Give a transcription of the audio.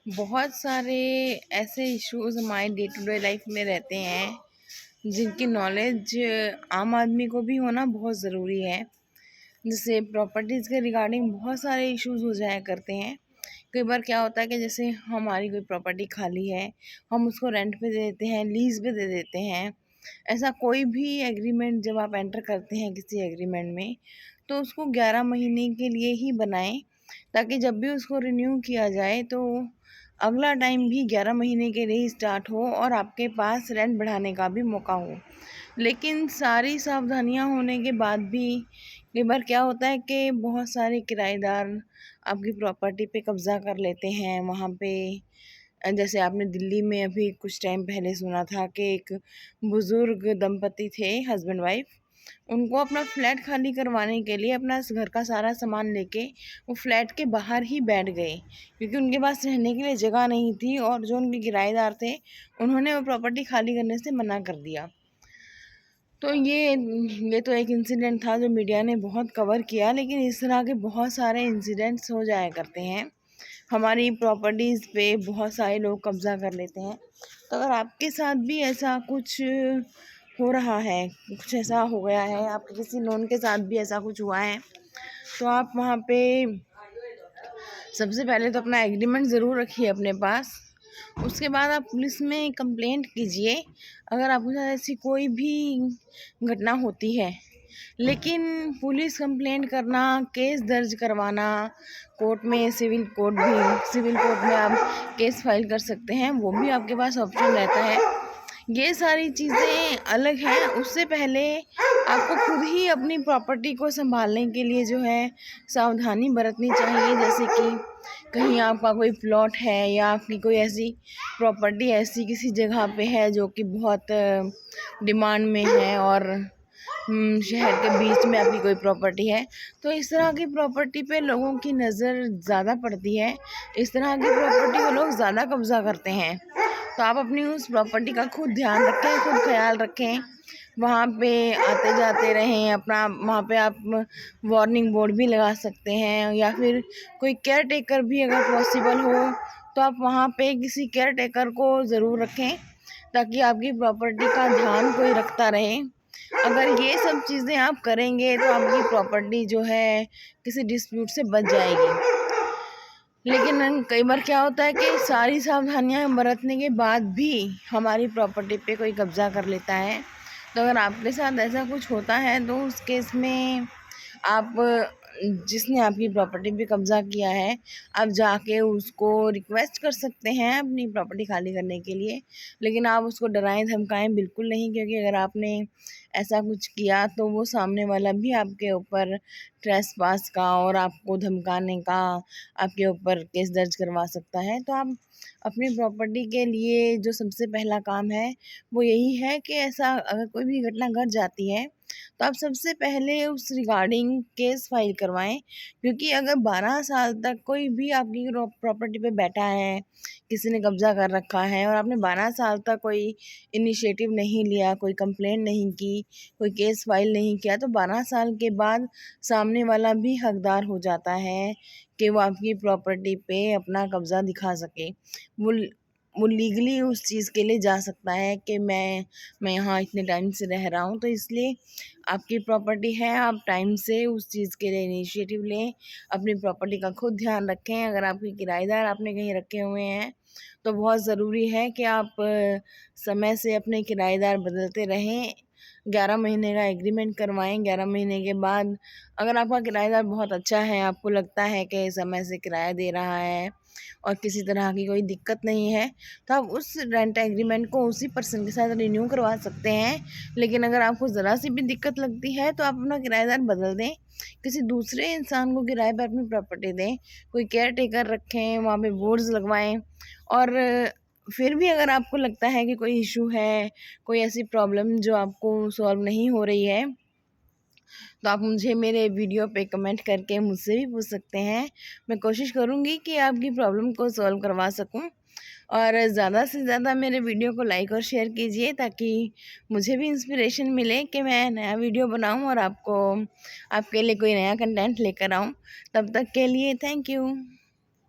बहुत सारे ऐसे इश्यूज हमारे डे टू डे लाइफ में रहते हैं जिनकी नॉलेज आम आदमी को भी होना बहुत ज़रूरी है। जैसे प्रॉपर्टीज़ के रिगार्डिंग बहुत सारे इश्यूज हो जाया करते हैं। कई बार क्या होता है कि जैसे हमारी कोई प्रॉपर्टी खाली है, हम उसको रेंट पे दे देते हैं, लीज़ पे दे देते हैं। ऐसा कोई भी एग्रीमेंट जब आप एंटर करते हैं किसी एग्रीमेंट में, तो उसको 11 महीने के लिए ही बनाएं, ताकि जब भी उसको रिन्यू किया जाए तो अगला टाइम भी 11 महीने के लिए ही स्टार्ट हो और आपके पास रेंट बढ़ाने का भी मौका हो। लेकिन सारी सावधानियां होने के बाद भी कई बार क्या होता है कि बहुत सारे किराएदार आपकी प्रॉपर्टी पे कब्ज़ा कर लेते हैं वहाँ पे। जैसे आपने दिल्ली में अभी कुछ टाइम पहले सुना था कि एक बुज़ुर्ग दंपति थे, हस्बैंड वाइफ, उनको अपना फ्लैट खाली करवाने के लिए अपना घर का सारा सामान लेके वो फ्लैट के बाहर ही बैठ गए, क्योंकि उनके पास रहने के लिए जगह नहीं थी और जो उनके किराएदार थे उन्होंने वो प्रॉपर्टी खाली करने से मना कर दिया। तो ये तो एक इंसिडेंट था जो मीडिया ने बहुत कवर किया, लेकिन इस तरह के बहुत सारे इंसिडेंट्स हो जाया करते हैं। हमारी प्रॉपर्टीज़ पे बहुत सारे लोग कब्ज़ा कर लेते हैं। तो अगर आपके साथ भी ऐसा कुछ हो रहा है, कुछ ऐसा हो गया है, आपके किसी नोन के साथ भी ऐसा कुछ हुआ है, तो आप वहाँ पे सबसे पहले तो अपना एग्रीमेंट ज़रूर रखिए अपने पास। उसके बाद आप पुलिस में कंप्लेंट कीजिए अगर आपके साथ ऐसी कोई भी घटना होती है। लेकिन पुलिस कंप्लेंट करना, केस दर्ज करवाना कोर्ट में, सिविल कोर्ट में आप केस फाइल कर सकते हैं, वो भी आपके पास ऑप्शन रहता है। ये सारी चीज़ें अलग हैं। उससे पहले आपको खुद ही अपनी प्रॉपर्टी को संभालने के लिए जो है सावधानी बरतनी चाहिए। जैसे कि कहीं आपका कोई प्लॉट है या आपकी कोई ऐसी प्रॉपर्टी ऐसी किसी जगह पे है जो कि बहुत डिमांड में है और शहर के बीच में आपकी कोई प्रॉपर्टी है, तो इस तरह की प्रॉपर्टी पे लोगों की नज़र ज़्यादा पड़ती है। इस तरह की प्रॉपर्टी को लोग ज़्यादा कब्ज़ा करते हैं। तो आप अपनी उस प्रॉपर्टी का खुद ध्यान रखें, खुद ख्याल रखें। वहाँ पे आते जाते रहें अपना। वहाँ पे आप वार्निंग बोर्ड भी लगा सकते हैं, या फिर कोई केयर टेकर भी अगर पॉसिबल हो तो आप वहाँ पे किसी केयर टेकर को ज़रूर रखें, ताकि आपकी प्रॉपर्टी का ध्यान कोई रखता रहे। अगर ये सब चीज़ें आप करेंगे तो आपकी प्रॉपर्टी जो है किसी डिस्प्यूट से बच जाएगी। लेकिन कई बार क्या होता है कि सारी सावधानियां बरतने के बाद भी हमारी प्रॉपर्टी पे कोई कब्ज़ा कर लेता है। तो अगर आपके साथ ऐसा कुछ होता है तो उस केस में आप, जिसने आपकी प्रॉपर्टी पे कब्ज़ा किया है, आप जाके उसको रिक्वेस्ट कर सकते हैं अपनी प्रॉपर्टी खाली करने के लिए। लेकिन आप उसको डराएं धमकाएं बिल्कुल नहीं, क्योंकि अगर आपने ऐसा कुछ किया तो वो सामने वाला भी आपके ऊपर ट्रेसपास का और आपको धमकाने का, आपके ऊपर केस दर्ज करवा सकता है। तो आप अपनी प्रॉपर्टी के लिए जो सबसे पहला काम है वो यही है कि ऐसा अगर कोई भी घटना घट जाती है तो आप सबसे पहले उस रिगार्डिंग केस फाइल करवाएं। क्योंकि अगर 12 साल तक कोई भी आपकी प्रॉपर्टी पे बैठा है, किसी ने कब्जा कर रखा है और आपने 12 साल तक कोई इनिशिएटिव नहीं लिया, कोई कंप्लेंट नहीं की, कोई केस फाइल नहीं किया, तो 12 साल के बाद सामने वाला भी हकदार हो जाता है कि वो आपकी प्रॉपर्टी पे अपना कब्ज़ा दिखा सके। वो वो लीगली उस चीज़ के लिए जा सकता है कि मैं यहाँ इतने टाइम से रह रहा हूँ। तो इसलिए आपकी प्रॉपर्टी है, आप टाइम से उस चीज़ के लिए इनिशिएटिव लें, अपनी प्रॉपर्टी का खुद ध्यान रखें। अगर आपके किराएदार आपने कहीं रखे हुए हैं तो बहुत ज़रूरी है कि आप समय से अपने किराएदार बदलते रहें। 11 महीने का एग्रीमेंट करवाएं। 11 महीने के बाद अगर आपका किराएदार बहुत अच्छा है, आपको लगता है कि समय से किराया दे रहा है और किसी तरह की कोई दिक्कत नहीं है, तो आप उस रेंट एग्रीमेंट को उसी पर्सन के साथ रिन्यू करवा सकते हैं। लेकिन अगर आपको ज़रा सी भी दिक्कत लगती है तो आप अपना किराएदार बदल दें, किसी दूसरे इंसान को किराए पर अपनी प्रॉपर्टी दें, कोई केयर टेकर रखें, वहाँ पे बोर्ड्स लगवाएं। और फिर भी अगर आपको लगता है कि कोई इशू है, कोई ऐसी प्रॉब्लम जो आपको सॉल्व नहीं हो रही है, तो आप मुझे मेरे वीडियो पे कमेंट करके मुझसे भी पूछ सकते हैं। मैं कोशिश करूँगी कि आपकी प्रॉब्लम को सॉल्व करवा सकूँ। और ज़्यादा से ज़्यादा मेरे वीडियो को लाइक और शेयर कीजिए, ताकि मुझे भी इंस्पिरेशन मिले कि मैं नया वीडियो बनाऊँ और आपके लिए कोई नया कंटेंट लेकर आऊँ। तब तक के लिए थैंक यू।